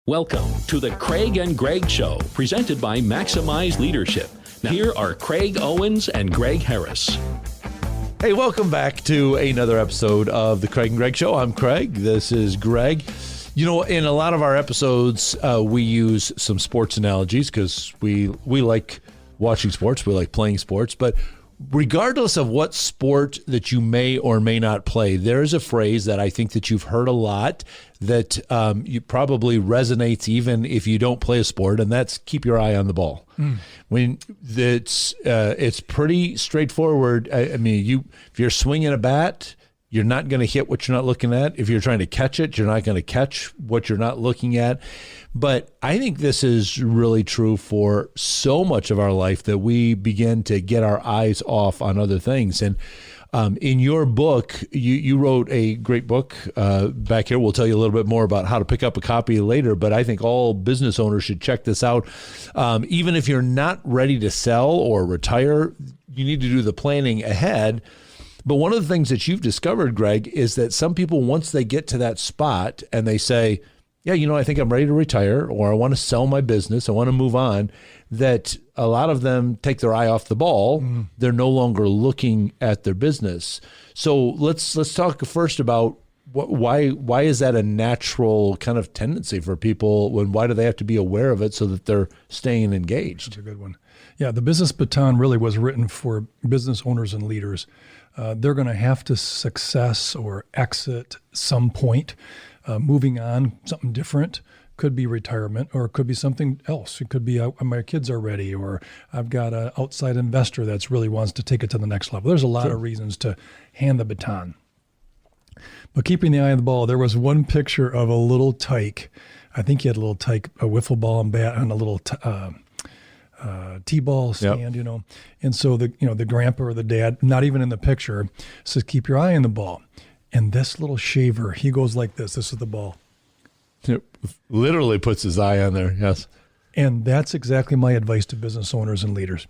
Welcome to the Craig and Greg Show, presented by Maximize Leadership. Now, here are Craig Owens and Greg Harris. Hey, welcome back to another episode of the Craig and Greg Show. I'm Craig. This is Greg. You know, in a lot of our episodes, we use some sports analogies because we like watching sports. We like playing sports. But regardless of what sport that you may or may not play, there's a phrase that I think that you've heard a lot that you probably resonates even if you don't play a sport, and that's keep your eye on the ball. When it's pretty straightforward. I mean, if you're swinging a bat, you're not going to hit what you're not looking at. If you're trying to catch it, you're not going to catch what you're not looking at. But I think this is really true for so much of our life that we begin to get our eyes off on other things. And in your book, you wrote a great book back here. We'll tell you a little bit more about how to pick up a copy later, but I think all business owners should check this out. Even if you're not ready to sell or retire, you need to do the planning ahead. But one of the things that you've discovered, Greg, is that some people, once they get to that spot and they say, yeah, you know, I think I'm ready to retire, or I want to sell my business, I want to move on, that a lot of them take their eye off the ball. They're no longer looking at their business. So let's talk first about why is that a natural kind of tendency for people? Why do they have to be aware of it so that they're staying engaged? That's a good one. Yeah, the Business Baton really was written for business owners and leaders. They're going to have to success or exit some point. Moving on, something different. Could be retirement, or it could be something else. It could be my kids are ready, or I've got an outside investor that's really wants to take it to the next level. There's a lot of reasons to hand the baton. But keeping the eye on the ball, there was one picture of a little tyke. I think he had a little tyke, a wiffle ball and bat, and a little T-ball stand, you know. And so the grandpa or the dad, not even in the picture, says, keep your eye on the ball. And this little shaver, he goes like this. This is the ball. It literally puts his eye on there, yes. And that's exactly my advice to business owners and leaders,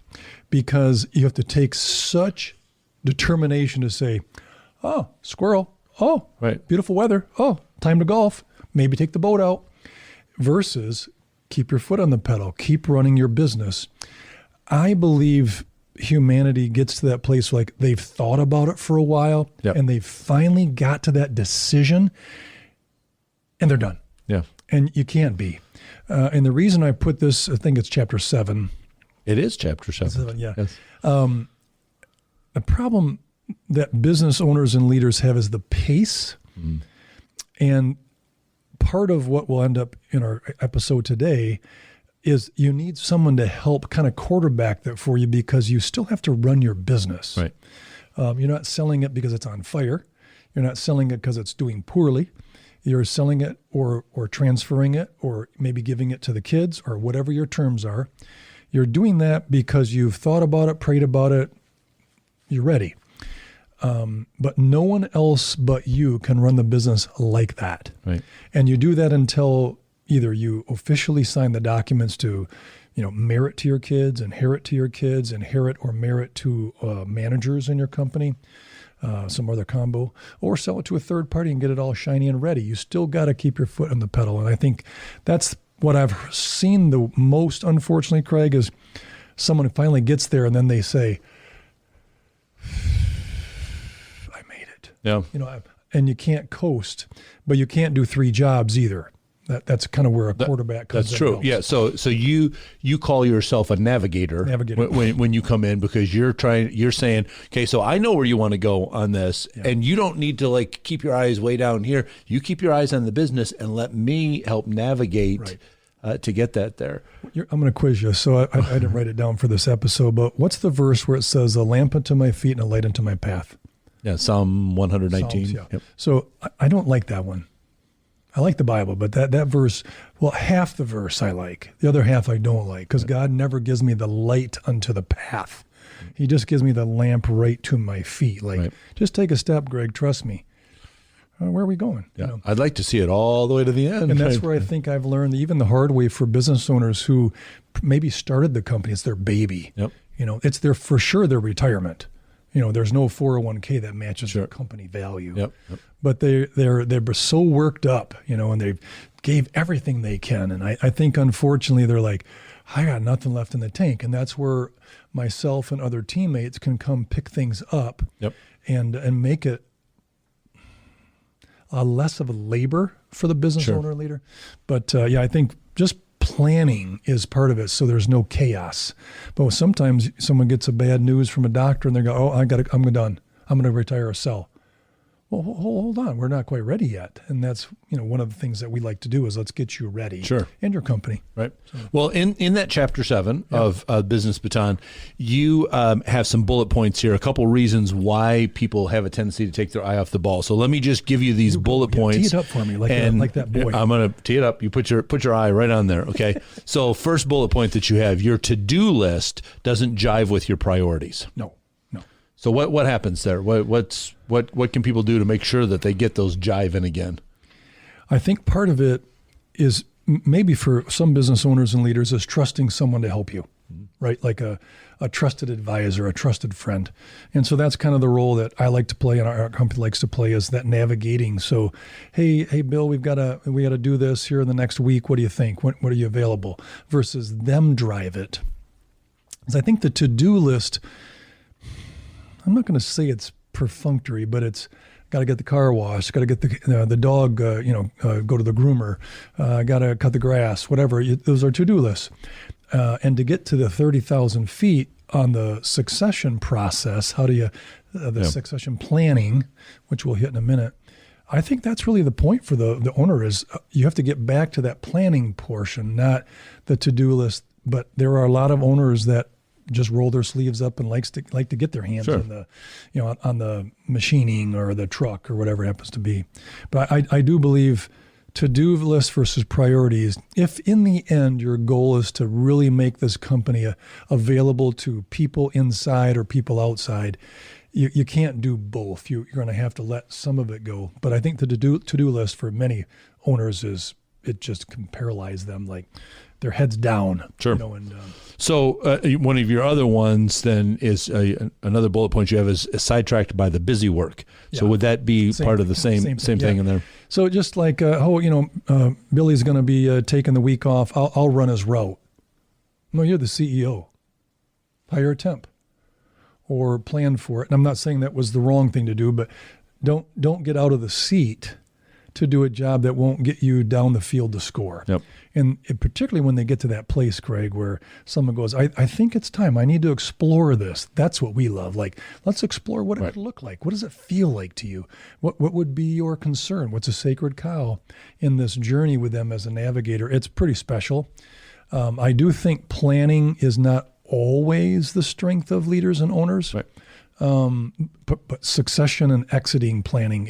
because you have to take such determination to say, oh, squirrel. Oh, right. Beautiful weather. Oh, time to golf. Maybe take the boat out. Versus keep your foot on the pedal. Keep running your business. I believe humanity gets to that place like they've thought about it for a while, and they've finally got to that decision, and they're done. Yeah. And you can't be. And the reason I put this, I think it's chapter 7. It is chapter 7. Yeah. Yes. The problem that business owners and leaders have is the pace. And part of what will end up in our episode today is you need someone to help kind of quarterback that for you, because you still have to run your business. Right. You're not selling it because it's on fire. You're not selling it because it's doing poorly. You're selling it or transferring it, or maybe giving it to the kids, or whatever your terms are. You're doing that because you've thought about it, prayed about it, you're ready. But no one else but you can run the business like that. Right. And you do that until either you officially sign the documents to, merit to your kids, inherit to your kids, inherit or merit to managers in your company, some other combo, or sell it to a third party and get it all shiny and ready. You still got to keep your foot on the pedal. And I think that's what I've seen the most, unfortunately, Craig, is someone who finally gets there and then they say, I made it. Yeah. And you can't coast, but you can't do 3 jobs either. That's kind of where a quarterback comes in. That's true. Yeah. So you call yourself a navigator. When you come in, because you're saying, okay, so I know where you want to go on this, and you don't need to keep your eyes way down here. You keep your eyes on the business and let me help navigate to get that there. I'm going to quiz you. So I didn't write it down for this episode, but what's the verse where it says a lamp unto my feet and a light unto my path? Yeah. Psalm 119. Psalms, Yep. So I don't like that one. I like the Bible, but that verse, well, half the verse I like. The other half I don't like, because God never gives me the light unto the path. He just gives me the lamp right to my feet. Just take a step, Greg, trust me. Where are we going? Yeah. I'd like to see it all the way to the end. And that's where I think I've learned, even the hard way, for business owners who maybe started the company. It's their baby. Yep. It's for sure their retirement. There's no 401k that matches their company value. Yep. But they're so worked up, and they've gave everything they can. And I think, unfortunately, they're like, I got nothing left in the tank. And that's where myself and other teammates can come pick things up and make it less of a labor for the business owner and leader. But I think just planning is part of it, so there's no chaos. But sometimes someone gets a bad news from a doctor and they go, I'm done. I'm going to retire or sell. Well, hold on. We're not quite ready yet. And that's, one of the things that we like to do is let's get you ready. Sure. And your company. Right. So. Well, in that chapter 7 of Business Baton, you have some bullet points here, a couple reasons why people have a tendency to take their eye off the ball. So let me just give you these bullet points. Tee it up for me like that boy. I'm going to tee it up. You put your eye right on there. Okay. So first bullet point that you have, your to-do list doesn't jive with your priorities. No. So what happens there? What can people do to make sure that they get those jive in again? I think part of it is maybe for some business owners and leaders is trusting someone to help you, right? Like a trusted advisor, a trusted friend. And so that's kind of the role that I like to play and our company likes to play, is that navigating. So, hey, Bill, we got to do this here in the next week. What do you think? What are you available? Versus them drive it. Because I think the to-do list, I'm not going to say it's perfunctory, but it's got to get the car washed, got to get the dog, go to the groomer, got to cut the grass, whatever. Those are to-do lists. And to get to the 30,000 feet on the succession process, how do you, succession planning, which we'll hit in a minute, I think that's really the point for the owner is you have to get back to that planning portion, not the to-do list. But there are a lot of owners that just roll their sleeves up and like to get their hands on the, on the machining or the truck or whatever it happens to be. But I do believe to-do list versus priorities. If in the end your goal is to really make this company available to people inside or people outside, you can't do both. You're going to have to let some of it go. But I think the to-do list for many owners it just can paralyze them, like their heads down. Sure. So one of your other ones then is another bullet point you have is sidetracked by the busy work. So would that be part of the same thing in there? So just like, Billy's going to be taking the week off. I'll run his route. No, you're the CEO. Hire a temp or plan for it. And I'm not saying that was the wrong thing to do, but don't get out of the seat to do a job that won't get you down the field to score. Yep. And particularly when they get to that place, Craig, where someone goes, I think it's time. I need to explore this. That's what we love. Like, let's explore what it could look like. What does it feel like to you? What would be your concern? What's a sacred cow in this journey with them as a navigator? It's pretty special. I do think planning is not always the strength of leaders and owners. Right. But succession and exiting planning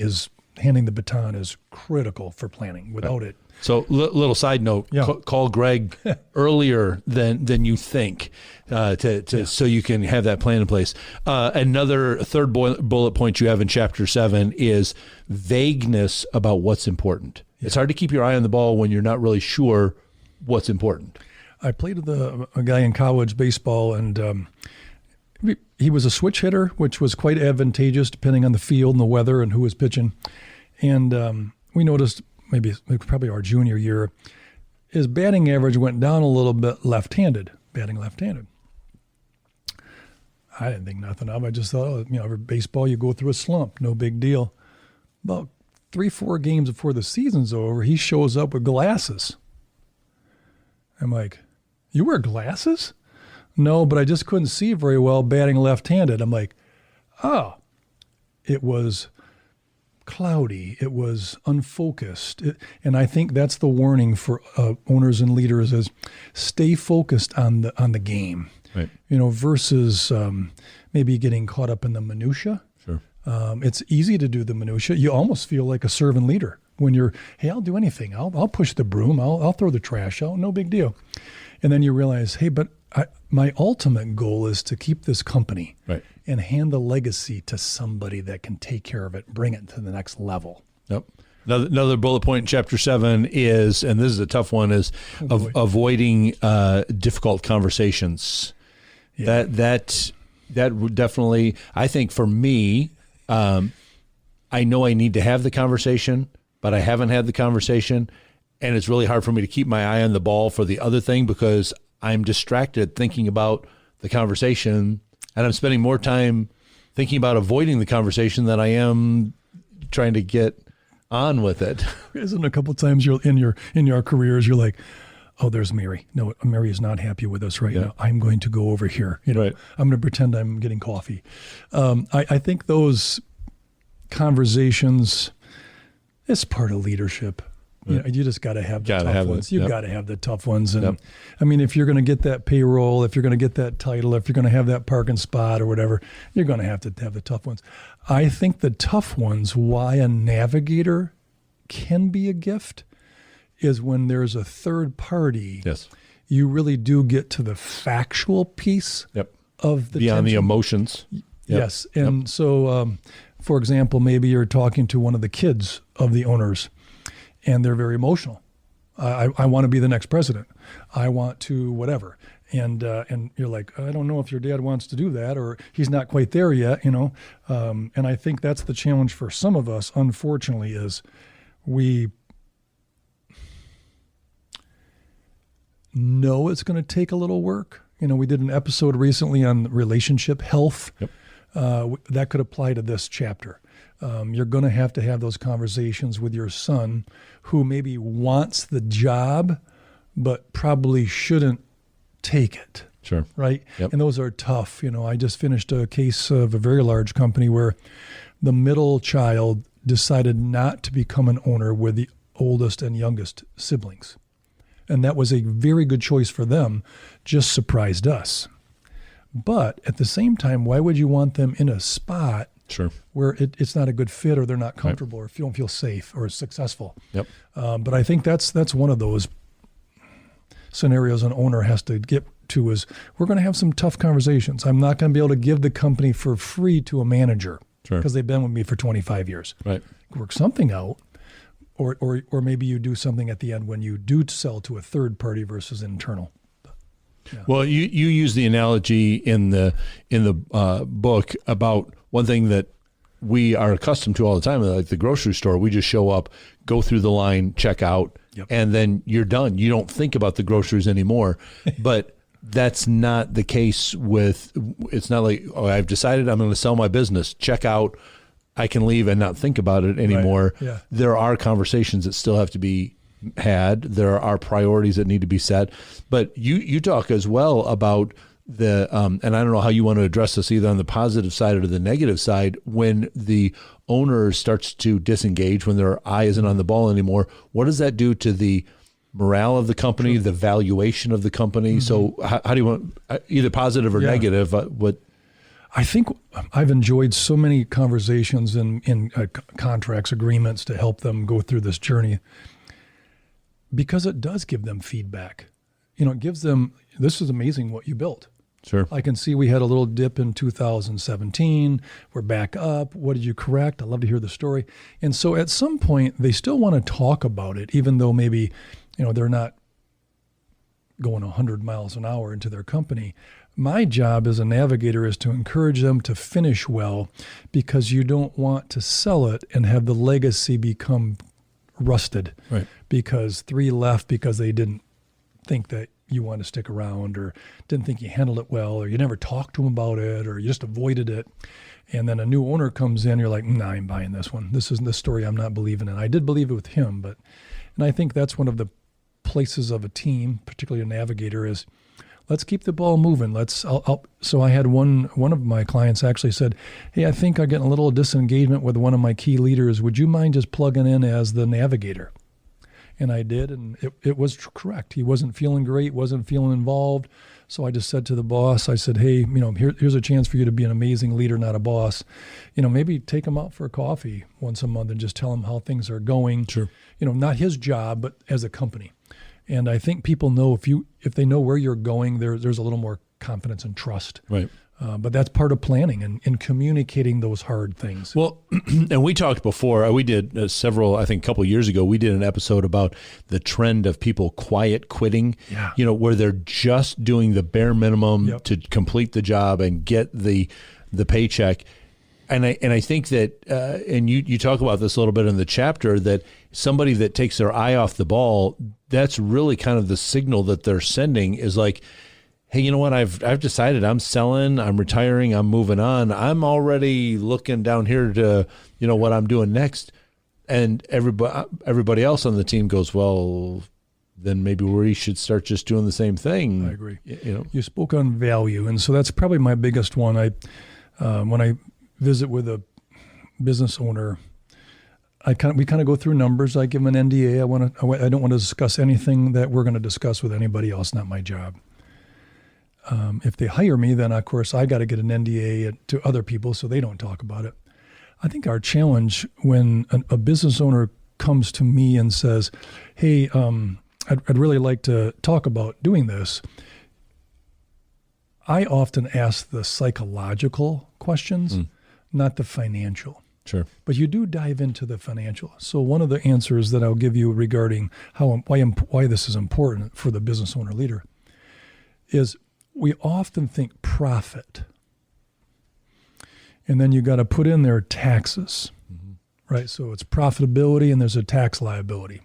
handing the baton is critical for planning. Without it. So little side note, call Greg earlier than you think so you can have that plan in place. Another third bullet point you have in chapter 7 is vagueness about what's important. Yeah. It's hard to keep your eye on the ball when you're not really sure what's important. I played with a guy in college baseball, and he was a switch hitter, which was quite advantageous depending on the field and the weather and who was pitching. And we noticed probably our junior year, his batting average went down a little bit batting left-handed. I didn't think nothing of it. I just thought, every baseball, you go through a slump, no big deal. About 3-4 games before the season's over, he shows up with glasses. I'm like, you wear glasses? No, but I just couldn't see very well batting left-handed. I'm like, oh, it was cloudy. It was unfocused. And I think that's the warning for owners and leaders is stay focused on the game, right? Versus maybe getting caught up in the minutia. Sure. It's easy to do the minutia. You almost feel like a servant leader when you're, hey, I'll do anything. I'll push the broom. I'll throw the trash out. No big deal. And then you realize, hey, but my ultimate goal is to keep this company and hand the legacy to somebody that can take care of it, bring it to the next level. Yep. Another bullet point in chapter 7 is, and this is a tough one, is avoiding difficult conversations. Yeah. That would definitely, I think for me, I know I need to have the conversation, but I haven't had the conversation. and it's really hard for me to keep my eye on the ball for the other thing because I'm distracted thinking about the conversation, and I'm spending more time thinking about avoiding the conversation than I am trying to get on with it. Isn't a couple of times you're in your careers, you're like, oh, there's Mary. No, Mary is not happy with us right now. I'm going to go over here. Right. I'm going to pretend I'm getting coffee. I think those conversations is part of leadership. You just got to have the tough ones. You've got to have the tough ones. And I mean, if you're going to get that payroll, if you're going to get that title, if you're going to have that parking spot or whatever, you're going to have the tough ones. I think the tough ones, why a navigator can be a gift, is when there's a third party. Yes. You really do get to the factual piece of the beyond tension. the emotions. Yes. And so, for example, maybe you're talking to one of the kids of the owners, and they're very emotional. I want to be the next president. I want to whatever. And you're like, I don't know if your dad wants to do that, or he's not quite there yet, And I think that's the challenge for some of us, unfortunately, is we know it's going to take a little work. We did an episode recently on relationship health. That could apply to this chapter. You're going to have those conversations with your son who maybe wants the job, but probably shouldn't take it. Sure. Right? And those are tough. I just finished a case of a very large company where the middle child decided not to become an owner with the oldest and youngest siblings. And that was a very good choice for them, just surprised us. But at the same time, why would you want them in a spot where it's not a good fit, or they're not comfortable, or if you don't feel safe or successful? But I think that's one of those scenarios an owner has to get to, is we're going to have some tough conversations. I'm not going to be able to give the company for free to a manager because they've been with me for 25 years. Work something out. Or maybe you do something at the end when you do sell to a third party versus internal. Well, you use the analogy in the book about one thing that we are accustomed to all the time, like the grocery store. We just show up, go through the line, check out, and then you're done. You don't think about the groceries anymore. But that's not the case with. It's not like, oh, I've decided I'm going to sell my business. Check out. I can leave and not think about it anymore. There are conversations that still have to be had. There are priorities that need to be set. But you talk as well about the, and I don't know how you want to address this either on the positive side or the negative side, when the owner starts to disengage, when their eye isn't on the ball anymore. What does that do to the morale of the company, the valuation of the company? So how do you want, either positive or negative, what? I think I've enjoyed so many conversations in contracts, agreements to help them go through this journey, because it does give them feedback. It gives them, this is amazing what you built. I can see we had a little dip in 2017. We're back up. What did you correct? I'd love to hear the story. And so at some point, they still want to talk about it, even though maybe, they're not going 100 miles an hour into their company. My job as a navigator is to encourage them to finish well, because you don't want to sell it and have the legacy become rusted because 3 left because they didn't think that you want to stick around, or didn't think you handled it well, or you never talked to them about it, or you just avoided it. And then a new owner comes in, you're like, nah, I'm buying this one. This isn't the story I'm not believing in. I did believe it with him, and I think that's one of the places of a team, particularly a navigator, is let's keep the ball moving. So I had one of my clients actually said, hey, I think I'm getting a little disengagement with one of my key leaders. Would you mind just plugging in as the navigator? And I did, and it was correct. He wasn't feeling great, wasn't feeling involved. So I just said to the boss, I said, hey, here's a chance for you to be an amazing leader, not a boss. Maybe take him out for a coffee once a month and just tell him how things are going. Not his job, but as a company. And I think people know if they know where you're going, there's a little more confidence and trust. But that's part of planning and communicating those hard things. Well, and we talked before, we did a couple of years ago, we did an episode about the trend of people quiet quitting, where they're just doing the bare minimum to complete the job and get the paycheck. And I think that, and you talk about this a little bit in the chapter, that somebody that takes their eye off the ball, that's really kind of the signal that they're sending is like, hey, you know what? I've decided I'm selling, I'm retiring, I'm moving on. I'm already looking down here to, what I'm doing next. And everybody else on the team goes, well, then maybe we should start just doing the same thing. I agree. You spoke on value, and so that's probably my biggest one. When I visit with a business owner, we kind of go through numbers. I give them an NDA. I don't want to discuss anything that we're going to discuss with anybody else. Not my job. If they hire me, then of course I got to get an NDA to other people so they don't talk about it. I think our challenge when a business owner comes to me and says, "Hey, I'd really like to talk about doing this," I often ask the psychological questions, not the financial. Sure. But you do dive into the financial. So one of the answers that I'll give you regarding why this is important for the business owner leader is we often think profit. And then you got to put in there taxes, right? So it's profitability and there's a tax liability.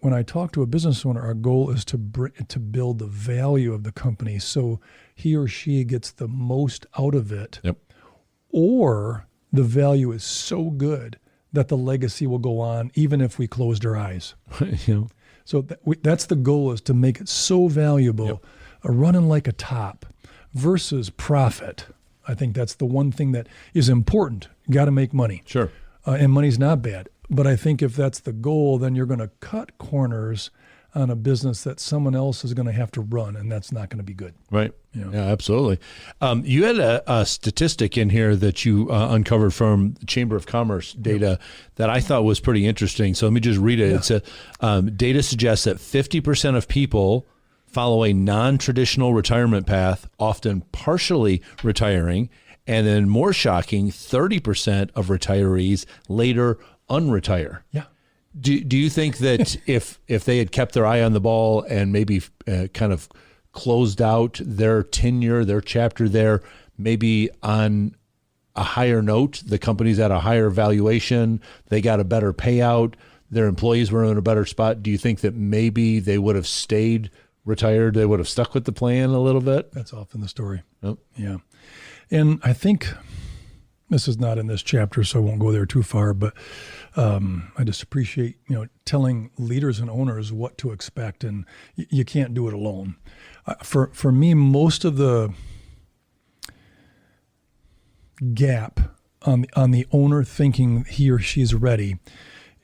When I talk to a business owner, our goal is to build the value of the company so he or she gets the most out of it. Yep. Or the value is so good that the legacy will go on even if we closed our eyes. So that's the goal, is to make it so valuable, running like a top versus profit. I think that's the one thing that is important. You got to make money. Sure. And money's not bad. But I think if that's the goal, then you're going to cut corners on a business that someone else is going to have to run, and that's not going to be good. Right. Yeah, absolutely. You had a statistic in here that you uncovered from the Chamber of Commerce data that I thought was pretty interesting. So let me just read it. It said, data suggests that 50% of people follow a non-traditional retirement path, often partially retiring, and then more shocking, 30% of retirees later unretire. Yeah. Do you think that if they had kept their eye on the ball and maybe kind of closed out their tenure, their chapter there, maybe on a higher note, the company's at a higher valuation, they got a better payout, their employees were in a better spot, do you think that maybe they would have stayed retired, they would have stuck with the plan a little bit? That's often the story. Oh. Yeah. And I think this is not in this chapter, so I won't go there too far, but I just appreciate, telling leaders and owners what to expect, and you can't do it alone. For me, most of the gap on the owner thinking he or she's ready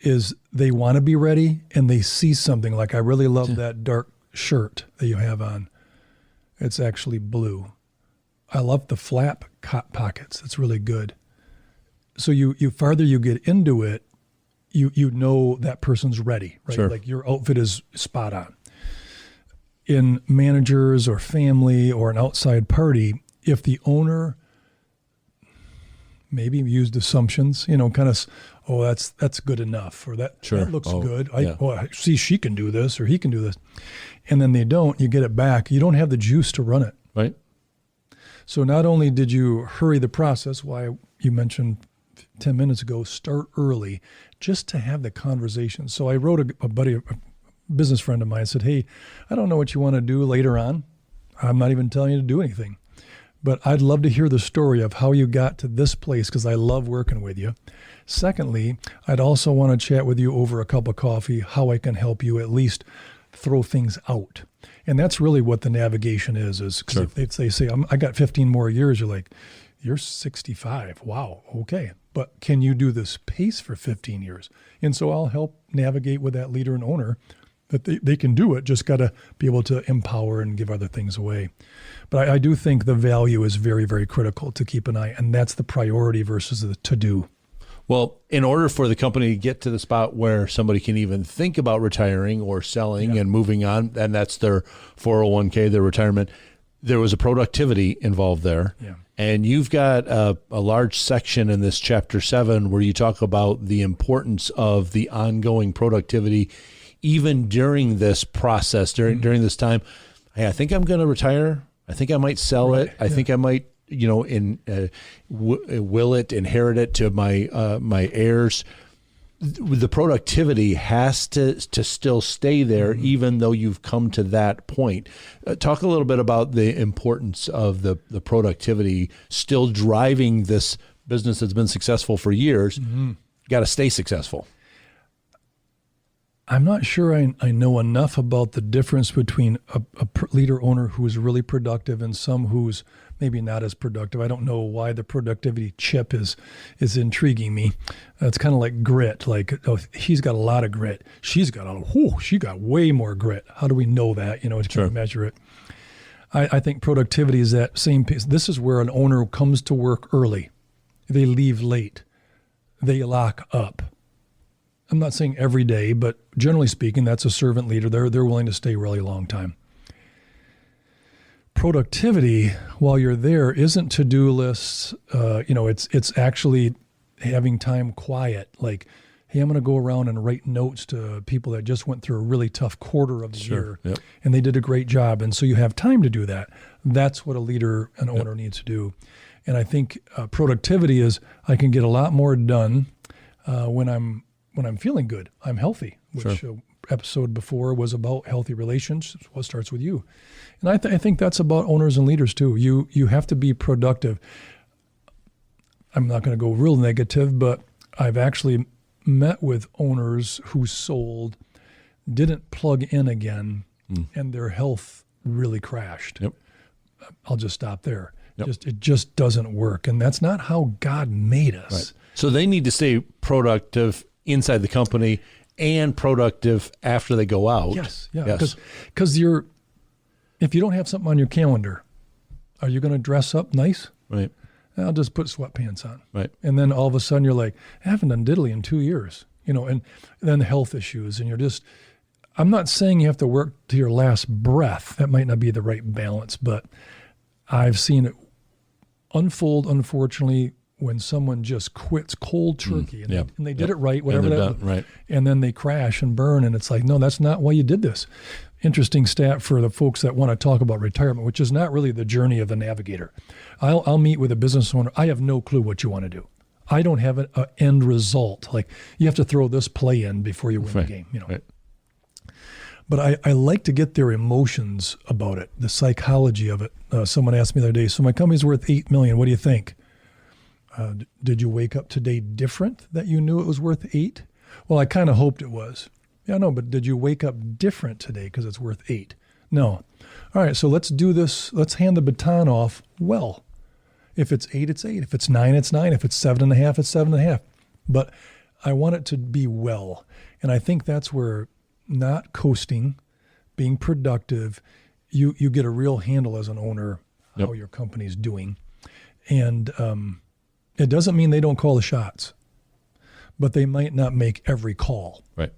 is they want to be ready and they see something like, I really love that dark shirt that you have on. It's actually blue. I love the flap pockets. It's really good. So you farther you get into it, you know that person's ready, right? Sure. Like your outfit is spot on. In managers or family or an outside party, if the owner maybe used assumptions, kind of, that's good enough, or that looks good. I see she can do this or he can do this. And then they don't, you get it back. You don't have the juice to run it. Right. So not only did you hurry the process, why you mentioned 10 minutes ago, start early, just to have the conversation. So I wrote a business friend of mine, said, hey, I don't know what you want to do later on. I'm not even telling you to do anything. But I'd love to hear the story of how you got to this place, because I love working with you. Secondly, I'd also want to chat with you over a cup of coffee, how I can help you at least throw things out. And that's really what the navigation is because if they say, I got 15 more years, you're like, you're 65. Wow. Okay. But can you do this pace for 15 years? And so I'll help navigate with that leader and owner that they can do it, just got to be able to empower and give other things away. But I do think the value is very, very critical to keep an eye, and that's the priority versus the to-do. Well, in order for the company to get to the spot where somebody can even think about retiring or selling and moving on, and that's their 401k, their retirement, there was a productivity involved there. Yeah. And you've got a large section in this chapter 7 where you talk about the importance of the ongoing productivity even during this process, during this time. Hey, I think I'm going to retire. I think I might sell it. I think I might will it inherit it to my heirs? The productivity has to still stay there, even though you've come to that point. Talk a little bit about the importance of the productivity still driving this business that's been successful for years. Got to stay successful. I'm not sure I know enough about the difference between a leader owner who is really productive and some who's maybe not as productive. I don't know why the productivity chip is intriguing me. It's kind of like grit. Like, oh, he's got a lot of grit. She got way more grit. How do we know that? To measure it. I think productivity is that same piece. This is where an owner comes to work early. They leave late. They lock up. I'm not saying every day, but generally speaking, that's a servant leader. They're willing to stay a really long time. Productivity, while you're there, isn't to-do lists. It's actually having time quiet. Like, hey, I'm going to go around and write notes to people that just went through a really tough quarter of the year, and they did a great job. And so you have time to do that. That's what a leader, an owner needs to do. And I think productivity is I can get a lot more done when I'm feeling good. I'm healthy, which episode before was about healthy relationships. What starts with you. And I think that's about owners and leaders too. You have to be productive. I'm not going to go real negative, but I've actually met with owners who sold, didn't plug in again, and their health really crashed. I'll just stop there. It just doesn't work. And that's not how God made us. Right. So they need to stay productive inside the company and productive after they go out. Yes. Because if you don't have something on your calendar, are you going to dress up nice? Right. I'll just put sweatpants on. Right. And then all of a sudden you're like, I haven't done diddly in 2 years, and then health issues. And I'm not saying you have to work to your last breath. That might not be the right balance, but I've seen it unfold, unfortunately, when someone just quits cold turkey and they did it right, whatever that was, right. And then they crash and burn, and it's like, no, that's not why you did this. Interesting stat for the folks that want to talk about retirement, which is not really the journey of the navigator. I'll meet with a business owner. I have no clue what you want to do. I don't have an end result. Like, you have to throw this play in before you win the game. Right. But I like to get their emotions about it, the psychology of it. Someone asked me the other day, so my company's worth $8 million. What do you think? Did you wake up today different that you knew it was worth $8 million? Well, I kind of hoped it was. Yeah, no, but did you wake up different today because it's worth $8 million? No. All right, so let's do this. Let's hand the baton off well. If it's 8, it's 8. If it's 9, it's 9. If it's 7.5, it's 7.5. But I want it to be well. And I think that's where not coasting, being productive, you get a real handle as an owner how your company's doing. And it doesn't mean they don't call the shots, but they might not make every call. Right.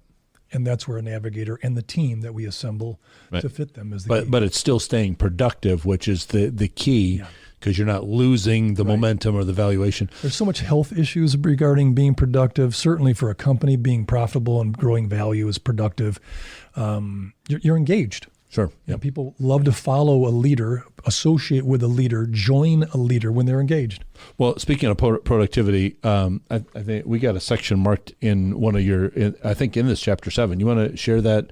And that's where a navigator and the team that we assemble to fit them is the key. But it's still staying productive, which is the key, because you're not losing the momentum or the valuation. There's so much health issues regarding being productive. Certainly for a company, being profitable and growing value is productive. You're engaged. Sure. People love to follow a leader, associate with a leader, join a leader when they're engaged. Well, speaking of productivity, I think we got a section marked in one of your, I think in this chapter 7. You want to share that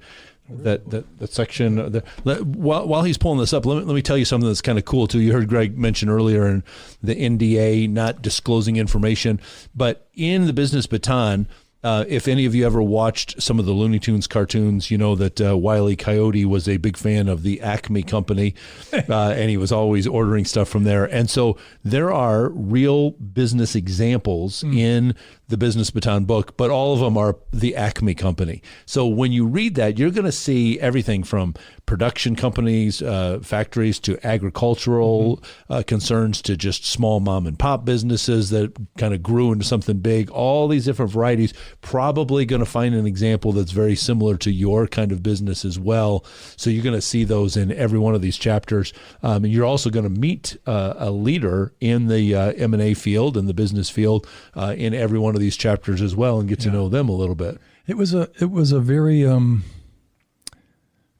section? While he's pulling this up, let me tell you something that's kind of cool too. You heard Greg mention earlier in the NDA, not disclosing information, but in the Business Baton, if any of you ever watched some of the Looney Tunes cartoons, you know that Wile E. Coyote was a big fan of the Acme Company, and he was always ordering stuff from there. And so there are real business examples in the Business Baton book, but all of them are the Acme Company. So when you read that, you're going to see everything from production companies, factories, to agricultural concerns, to just small mom and pop businesses that kind of grew into something big, all these different varieties. Probably going to find an example that's very similar to your kind of business as well. So you're going to see those in every one of these chapters. And you're also going to meet a leader in the M&A field and the business field in every one of these chapters as well, and get to know them a little bit. It was a very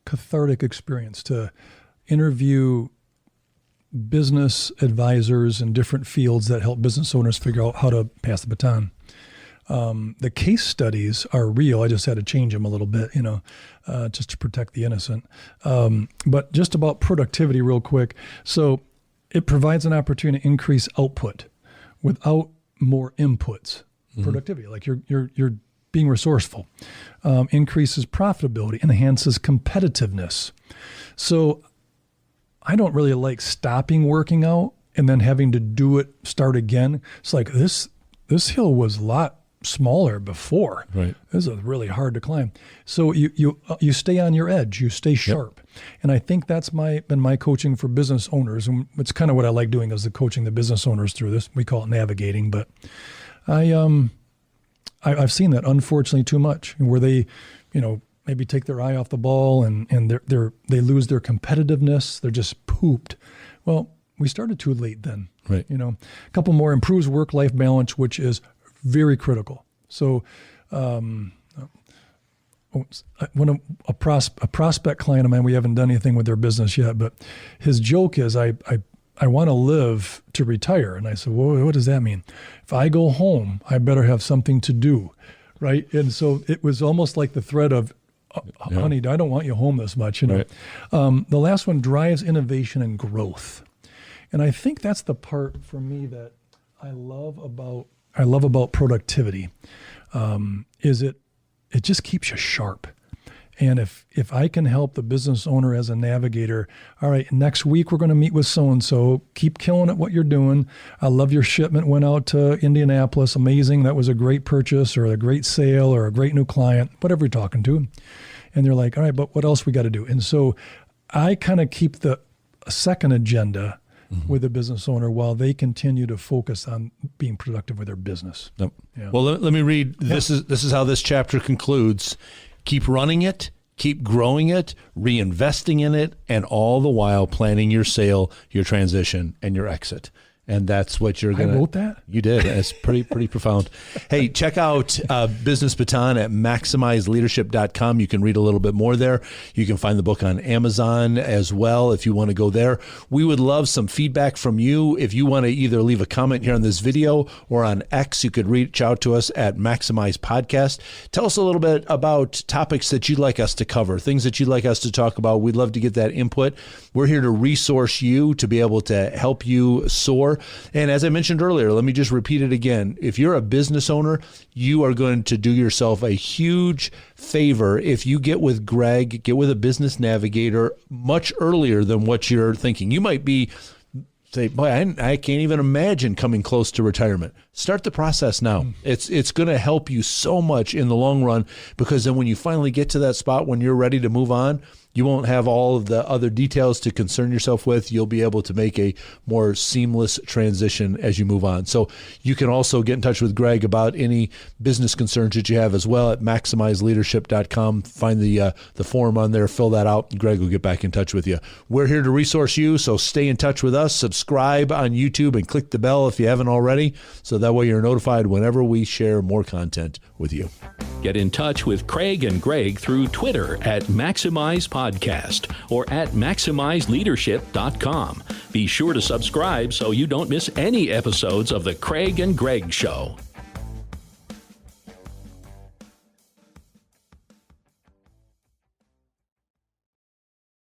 cathartic experience to interview business advisors in different fields that help business owners figure out how to pass the baton. The case studies are real. I just had to change them a little bit, just to protect the innocent. But just about productivity real quick. So it provides an opportunity to increase output without more inputs. Productivity, like you're being resourceful, increases profitability, enhances competitiveness. So I don't really like stopping working out and then having to start again. It's like this hill was a lot smaller before. Right. This is really hard to climb. So you stay on your edge, you stay sharp. Yep. And I think that's been my coaching for business owners. And it's kind of what I like doing is the coaching the business owners through this. We call it navigating, but I've seen that unfortunately too much, where they, maybe take their eye off the ball and they lose their competitiveness. They're just pooped. Well, we started too late then. Right. A couple more: improves work-life balance, which is very critical. So, when a prospect client of mine, we haven't done anything with their business yet, but his joke is, I want to live to retire. And I said, well, what does that mean? If I go home, I better have something to do, right? And so it was almost like the threat of, honey, I don't want you home this much, Right. The last one: drives innovation and growth. And I think that's the part for me that I love about productivity, is it just keeps you sharp. And if I can help the business owner as a navigator, all right, next week we're going to meet with so-and-so, keep killing at what you're doing. I love your shipment went out to Indianapolis. Amazing. That was a great purchase or a great sale or a great new client, whatever you're talking to. And they're like, all right, but what else we got to do? And so I kind of keep a second agenda with a business owner while they continue to focus on being productive with their business. Yep. Yeah. Well, let me read. This is how this chapter concludes. Keep running it, keep growing it, reinvesting in it, and all the while planning your sale, your transition, and your exit. And that's what you're going to... I wrote that? You did. It's pretty profound. Hey, check out Business Baton at maximizeleadership.com. You can read a little bit more there. You can find the book on Amazon as well if you want to go there. We would love some feedback from you. If you want to either leave a comment here on this video or on X, you could reach out to us at Maximize Podcast. Tell us a little bit about topics that you'd like us to cover, things that you'd like us to talk about. We'd love to get that input. We're here to resource you to be able to help you soar. And as I mentioned earlier, let me just repeat it again. If you're a business owner, you are going to do yourself a huge favor if you get with Greg, get with a business navigator much earlier than what you're thinking. You might say, boy, I can't even imagine coming close to retirement. Start the process now. It's going to help you so much in the long run, because then when you finally get to that spot when you're ready to move on, you won't have all of the other details to concern yourself with. You'll be able to make a more seamless transition as you move on. So you can also get in touch with Greg about any business concerns that you have as well at maximizeleadership.com. Find the form on there, fill that out, and Greg will get back in touch with you. We're here to resource you, so stay in touch with us. Subscribe on YouTube and click the bell if you haven't already, so that way you're notified whenever we share more content with you. Get in touch with Craig and Greg through Twitter at Maximize Podcast or at MaximizeLeadership.com. Be sure to subscribe so you don't miss any episodes of The Craig and Greg Show.